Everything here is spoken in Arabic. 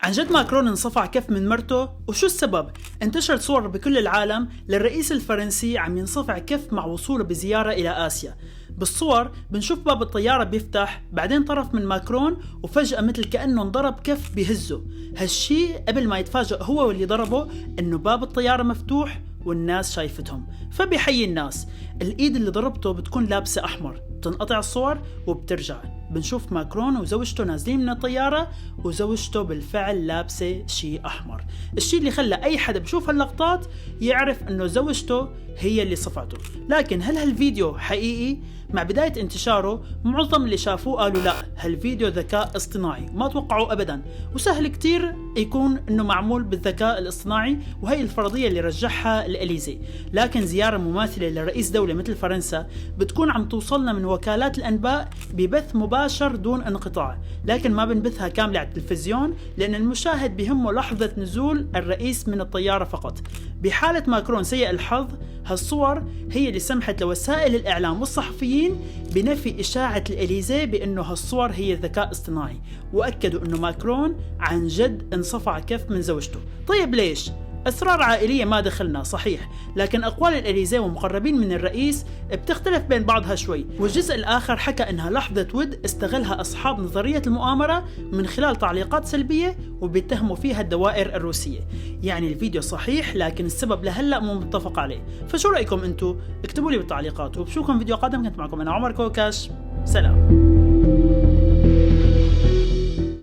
عن جد ماكرون انصفع كف من مرته؟ وشو السبب؟ انتشرت صور بكل العالم للرئيس الفرنسي عم ينصفع كف مع وصوله بزيارة إلى آسيا. بالصور بنشوف باب الطيارة بيفتح، بعدين طرف من ماكرون وفجأة مثل كأنه انضرب كف بهزه. هالشي قبل ما يتفاجأ هو واللي ضربه انه باب الطيارة مفتوح والناس شايفتهم، فبيحيي الناس. الايد اللي ضربته بتكون لابسة احمر، بتنقطع الصور وبترجع بنشوف ماكرون وزوجته نازلين من الطيارة وزوجته بالفعل لابسة شيء احمر. الشيء اللي خلى اي حدا بشوف هاللقطات يعرف انه زوجته هي اللي صفعته. لكن هل هالفيديو حقيقي؟ مع بداية انتشاره معظم اللي شافوه قالوا لا، هالفيديو ذكاء اصطناعي، ما توقعوا ابدا، وسهل كتير يكون انه معمول بالذكاء الاصطناعي، وهي الفرضية اللي رجحها الاليزي. لكن زيارة مماثلة لرئيس دولة مثل فرنسا بتكون عم توصلنا من وكالات الانباء ببث مباشر دون انقطاع، لكن ما بنبثها كاملة على التلفزيون لان المشاهد بهمه لحظة نزول الرئيس من الطيارة فقط. بحالة ماكرون سيء الحظ، هالصور هي اللي سمحت لوسائل الاعلام والصحفيين بنفي إشاعة الإليزي بأنه هالصور هي ذكاء اصطناعي، وأكدوا أنه ماكرون عن جد انصفع كف من زوجته. طيب ليش؟ أسرار عائلية ما دخلنا صحيح، لكن أقوال الإليزي ومقربين من الرئيس بتختلف بين بعضها شوي، والجزء الآخر حكى أنها لحظة ود استغلها أصحاب نظرية المؤامرة من خلال تعليقات سلبية وبيتهموا فيها الدوائر الروسية. يعني الفيديو صحيح لكن السبب لهلأ مو متفق عليه. فشو رأيكم أنتو؟ اكتبوا لي بالتعليقات، وبشوفكم فيديو قادم. كنت معكم أنا عمر كوكاش، سلام.